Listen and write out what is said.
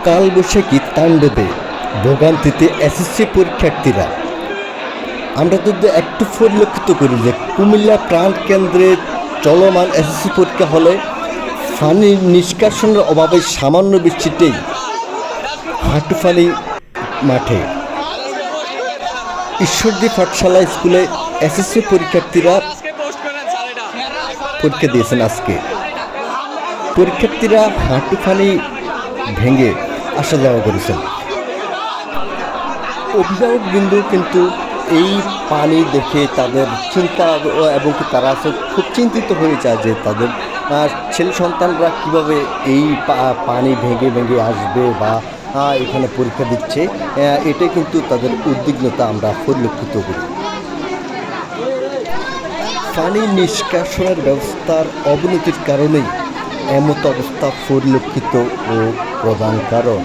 কালবৈশাখী তাণ্ডবে ভোগান্তিতে এসএসসি পরীক্ষার্থীরা। আমরা যদি একটু পরিলক্ষিত করি যে কুমিল্লা প্রাণকেন্দ্রে চলমান এসএসসি পরীক্ষা হলে পানি নিষ্কাশনের অভাবে সামান্য বৃষ্টিতেই হাঁটুপানি মাঠে। ঈশ্বরদী পাঠশালা স্কুলে এসএসসি পরীক্ষার্থীরা পরীক্ষা দিয়েছেন আজকে। পরীক্ষার্থীরা হাঁটুপানি ভেঙে আসা যাওয়া করেছেন। অভিভাবকবৃন্দ কিন্তু এই পানি দেখে তাদের চিন্তা এবং তারা খুব চিন্তিত হয়ে যায় যে তাদের ছেলে সন্তানরা কীভাবে এই পানি ভেঙে ভেঙে আসবে বা এখানে পরীক্ষা দিচ্ছে, এটাই কিন্তু তাদের উদ্বিগ্নতা আমরা পরিলক্ষিত করি। পানি নিষ্কাশনের ব্যবস্থার অবনতির কারণেই এমত অবস্থা পরিলক্ষিত ও প্রধান কারণ।